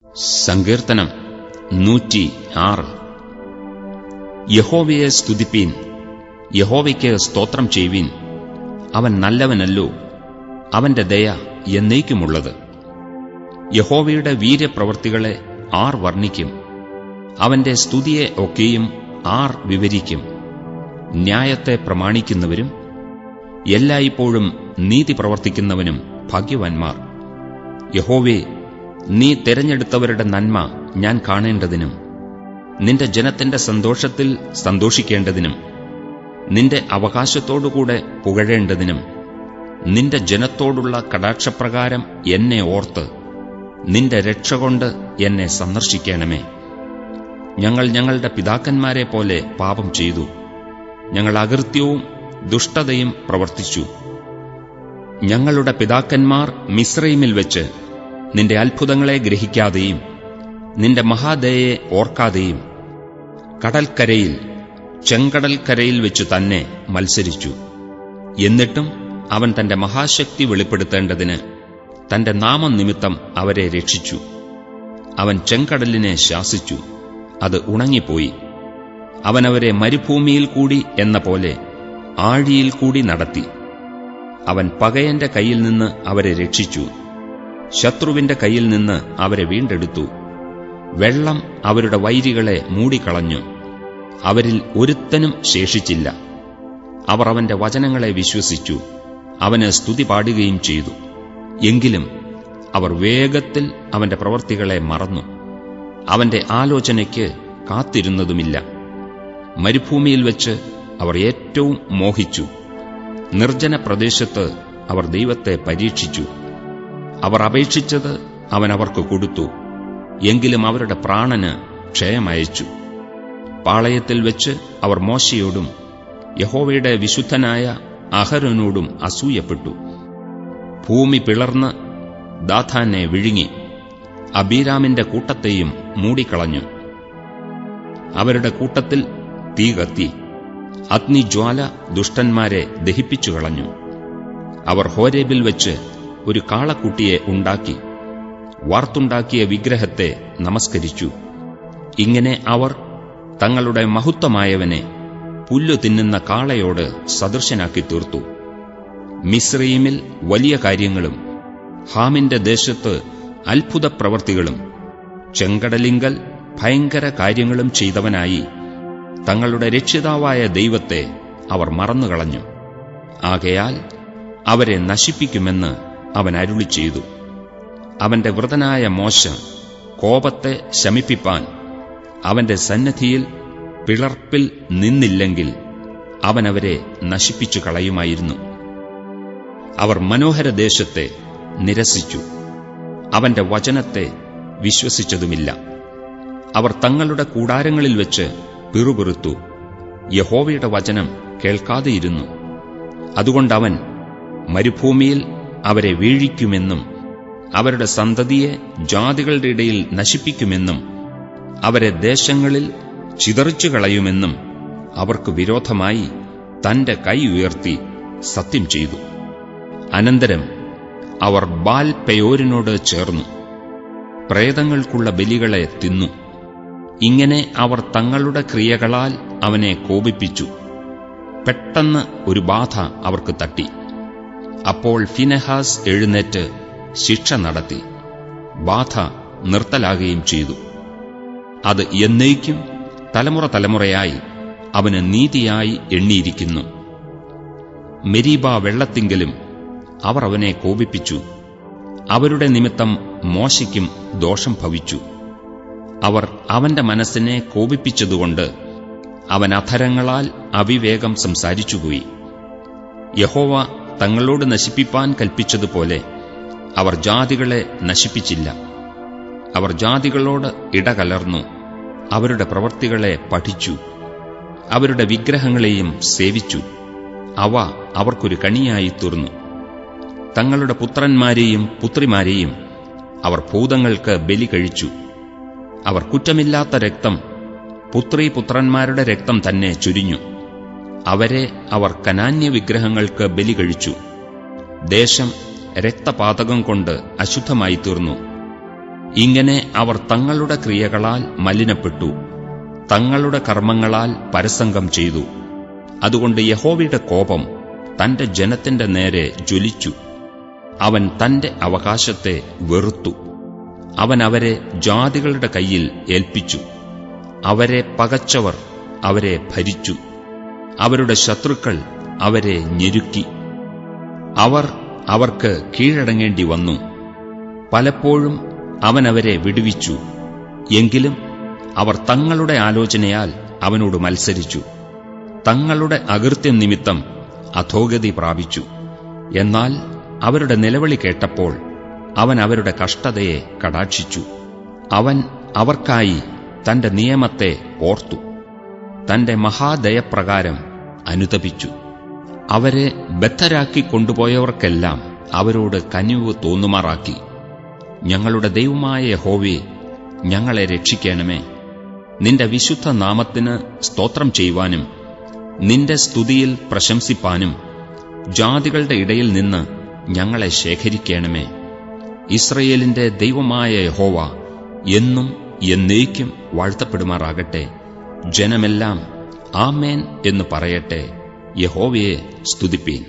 സങ്കീർത്തനം 106. യഹോവയെ സ്തുതിപ്പീൻ, യഹോവയ്ക്ക് സ്തോത്രം ചെയ്യുവീൻ. അവൻ നല്ലവനല്ലോ, അവന്റെ ദയ എന്നേക്കുമുള്ളത്. യഹോവയുടെ വീര്യപ്രവൃത്തികളെ ആർ വർണ്ണിക്കും? അവന്റെ സ്തുതിയെ ഒക്കെയും ആർ വിവരിക്കും? ന്യായത്തെ പ്രമാണിക്കുന്നവരും എല്ലായ്പ്പോഴും നീതി പ്രവർത്തിക്കുന്നവനും ഭാഗ്യവാന്മാർ. യഹോവേ, നീ തെരഞ്ഞെടുത്തവരുടെ നന്മ ഞാൻ കാണേണ്ടതിനും നിന്റെ ജനത്തിന്റെ സന്തോഷത്തിൽ സന്തോഷിക്കേണ്ടതിനും നിന്റെ അവകാശത്തോടുകൂടെ പുകഴേണ്ടതിനും നിന്റെ ജനത്തോടുള്ള കടാക്ഷപ്രകാരം എന്നെ ഓർത്ത് നിന്റെ രക്ഷകൊണ്ട് എന്നെ സന്ദർശിക്കണമേ. ഞങ്ങൾ ഞങ്ങളുടെ പിതാക്കന്മാരെ പോലെ പാപം ചെയ്തു, ഞങ്ങൾ അകൃത്യവും ദുഷ്ടതയും പ്രവർത്തിച്ചു. ഞങ്ങളുടെ പിതാക്കന്മാർ മിസ്രയീമിൽ വെച്ച് നിന്റെ അത്ഭുതങ്ങളെ ഗ്രഹിക്കാതെയും നിന്റെ മഹാദയയെ ഓർക്കാതെയും കടൽക്കരയിൽ ചെങ്കടൽക്കരയിൽ വെച്ചു തന്നെ മത്സരിച്ചു. എന്നിട്ടും അവൻ തന്റെ മഹാശക്തി വെളിപ്പെടുത്തേണ്ടതിന് തന്റെ നാമനിമിത്തം അവരെ രക്ഷിച്ചു. അവൻ ചെങ്കടലിനെ ശാസിച്ചു, അത് ഉണങ്ങിപ്പോയി. അവനവരെ മരുഭൂമിയിൽ കൂടി എന്ന പോലെ ആഴിയിൽ കൂടി നടത്തി. അവൻ പകയന്റെ കയ്യിൽ നിന്ന് അവരെ രക്ഷിച്ചു, ശത്രുവിന്റെ കയ്യിൽ നിന്ന് അവരെ വീണ്ടെടുത്തു. വെള്ളം അവരുടെ വൈരികളെ മൂടിക്കളഞ്ഞു, അവരിൽ ഒരുത്തനും ശേഷിച്ചില്ല. അവർ അവന്റെ വചനങ്ങളെ വിശ്വസിച്ചു, അവന് സ്തുതി പാടുകയും ചെയ്തു. എങ്കിലും അവർ വേഗത്തിൽ അവന്റെ പ്രവൃത്തികളെ മറന്നു, അവന്റെ ആലോചനയ്ക്ക് കാത്തിരുന്നതുമില്ല. മരുഭൂമിയിൽ വെച്ച് അവർ ഏറ്റവും മോഹിച്ചു, നിർജ്ജന പ്രദേശത്ത് അവർ ദൈവത്തെ പരീക്ഷിച്ചു. അവർ അപേക്ഷിച്ചത് അവൻ അവർക്ക് കൊടുത്തു, എങ്കിലും അവരുടെ പ്രാണന് ക്ഷയമയച്ചു. പാളയത്തിൽ വെച്ച് അവർ മോശയോടും യഹോവയുടെ വിശുദ്ധനായ അഹരോനോടും അസൂയപ്പെട്ടു. ഭൂമി പിളർന്ന് ദാഥാനെ വിഴുങ്ങി, അബീരാമിന്റെ കൂട്ടത്തെയും മൂടിക്കളഞ്ഞു. അവരുടെ കൂട്ടത്തിൽ തീ കത്തി, അഗ്നിജ്വാല ദുഷ്ടന്മാരെ ദഹിപ്പിച്ചു കളഞ്ഞു. അവർ ഹോരേബിൽ വെച്ച് ഒരു കാളക്കുട്ടിയെ ഉണ്ടാക്കി, വാർത്തുണ്ടാക്കിയ വിഗ്രഹത്തെ നമസ്കരിച്ചു. ഇങ്ങനെ അവർ തങ്ങളുടെ മഹത്വമായവനെ പുല്ലു തിന്നുന്ന കാളയോട് സദൃശനാക്കി തീർത്തു. മിസ്രയീമിൽ വലിയ കാര്യങ്ങളും ഹാമിന്റെ ദേശത്ത് അത്ഭുത പ്രവൃത്തികളും ചെങ്കടലിങ്കൽ ഭയങ്കര കാര്യങ്ങളും ചെയ്തവനായി തങ്ങളുടെ രക്ഷിതാവായ ദൈവത്തെ അവർ മറന്നുകളഞ്ഞു. ആകയാൽ അവരെ നശിപ്പിക്കുമെന്ന് അവൻ അരുളിച്ചെയ്തു. അവന്റെ വൃതനായ മോശ കോപത്തെ ശമിപ്പിപ്പാൻ അവന്റെ സന്നിധിയിൽ പിളർപ്പിൽ നിന്നില്ലെങ്കിൽ അവൻ അവരെ നശിപ്പിച്ചു കളയുമായിരുന്നു. അവർ മനോഹരദേശത്തെ നിരസിച്ചു, അവന്റെ വചനത്തെ വിശ്വസിച്ചതുമില്ല. അവർ തങ്ങളുടെ കൂടാരങ്ങളിൽ വെച്ച് പിറുപിറുത്തു, യഹോവയുടെ വചനം കേൾക്കാതെയിരുന്നു. അതുകൊണ്ടവൻ മരുഭൂമിയിൽ അവരെ വീഴിക്കുമെന്നും അവരുടെ സന്തതിയെ ജാതികളുടെ ഇടയിൽ നശിപ്പിക്കുമെന്നും അവരെ ദേശങ്ങളിൽ ചിതറിച്ചു കളയുമെന്നും അവർക്ക് വിരോധമായി തന്റെ കൈ ഉയർത്തി സത്യം ചെയ്തു. അനന്തരം അവർ ബാൽ പെയോരിനോട് ചേർന്നു പ്രേതങ്ങൾക്കുള്ള ബലികളെ തിന്നു. ഇങ്ങനെ അവർ തങ്ങളുടെ ക്രിയകളാൽ അവനെ കോപിപ്പിച്ചു. പെട്ടെന്ന് ഒരു ബാധ അവർക്ക് തട്ടി. അപ്പോൾ ഫിനെഹാസ് എഴുന്നേറ്റ് ശിക്ഷ നടത്തി, ബാധ നിർത്തലാകുകയും ചെയ്തു. അത് എന്നേക്കും തലമുറ തലമുറയായി അവന് നീതിയായി എണ്ണിയിരിക്കുന്നു. മെരീബ വെള്ളത്തിങ്കലും അവർ അവനെ കോപിപ്പിച്ചു. അവരുടെ നിമിത്തം മോശയ്ക്കും ദോഷം ഭവിച്ചു. അവർ അവന്റെ മനസ്സിനെ കോപിപ്പിച്ചതുകൊണ്ട് അവൻ അധരങ്ങളാൽ അവിവേകം സംസാരിച്ചുപോയി. യഹോവ തങ്ങളോട് നശിപ്പിപ്പാൻ കൽപ്പിച്ചതുപോലെ അവർ ജാതികളെ നശിപ്പിച്ചില്ല. അവർ ജാതികളോട് ഇടകലർന്നു അവരുടെ പ്രവൃത്തികളെ പഠിച്ചു, അവരുടെ വിഗ്രഹങ്ങളെയും സേവിച്ചു. അവ അവർക്കൊരു കണിയായി തീർന്നു. തങ്ങളുടെ പുത്രന്മാരെയും പുത്രിമാരെയും അവർ ഭൂതങ്ങൾക്ക് ബലി കഴിച്ചു. അവർ കുറ്റമില്ലാത്ത രക്തം, പുത്രീപുത്രന്മാരുടെ രക്തം തന്നെ ചുരിഞ്ഞു. അവരെ അവർ കനാന്യ വിഗ്രഹങ്ങൾക്ക് ബലി കഴിച്ചു. ദേശം രക്തപാതകം കൊണ്ട് അശുദ്ധമായി തീർന്നു. ഇങ്ങനെ അവർ തങ്ങളുടെ ക്രിയകളാൽ മലിനപ്പെട്ടു, തങ്ങളുടെ കർമ്മങ്ങളാൽ പരസംഗം ചെയ്തു. അതുകൊണ്ട് യഹോവയുടെ കോപം തന്റെ ജനത്തിന്റെ നേരെ ജ്വലിച്ചു. അവൻ തന്റെ അവകാശത്തെ വെറുത്തു. അവൻ അവരെ ജാതികളുടെ കയ്യിൽ ഏൽപ്പിച്ചു. അവരെ പകച്ചവർ അവരെ ഭരിച്ചു. അവരുടെ ശത്രുക്കൾ അവരെ ഞെരുക്കി. അവർ അവർക്ക് കീഴടങ്ങേണ്ടി വന്നു. പലപ്പോഴും അവൻ അവരെ വിടുവിച്ചു. എങ്കിലും അവർ തങ്ങളുടെ ആലോചനയാൽ അവനോട് മത്സരിച്ചു. തങ്ങളുടെ അകൃത്യം നിമിത്തം അധോഗതി പ്രാപിച്ചു. എന്നാൽ അവരുടെ നിലവിളി കേട്ടപ്പോൾ അവൻ അവരുടെ കഷ്ടതയെ കടാക്ഷിച്ചു. അവൻ അവർക്കായി തന്റെ നിയമത്തെ ഓർത്തു. തന്റെ മഹാദയപ്രകാരം അനുതപിച്ചു. അവരെ ബദ്ധരാക്കി കൊണ്ടുപോയവർക്കെല്ലാം അവരോട് കനിവ് തോന്നുമാറാക്കി. ഞങ്ങളുടെ ദൈവമായ യഹോവേ, ഞങ്ങളെ രക്ഷിക്കണമേ. നിന്റെ വിശുദ്ധ നാമത്തിന് സ്തോത്രം ചെയ്യുവാനും നിന്റെ സ്തുതിയിൽ പ്രശംസിപ്പാനും ജാതികളുടെ ഇടയിൽ നിന്ന് ഞങ്ങളെ ശേഖരിക്കണമേ. ഇസ്രയേലിന്റെ ദൈവമായ യഹോവ എന്നും എന്നേക്കും വാഴ്ത്തപ്പെടുമാറാകട്ടെ. ജനമെല്ലാം ആമേൻ എന്ന് പറയട്ടെ. യഹോവയെ സ്തുതിപ്പീൻ.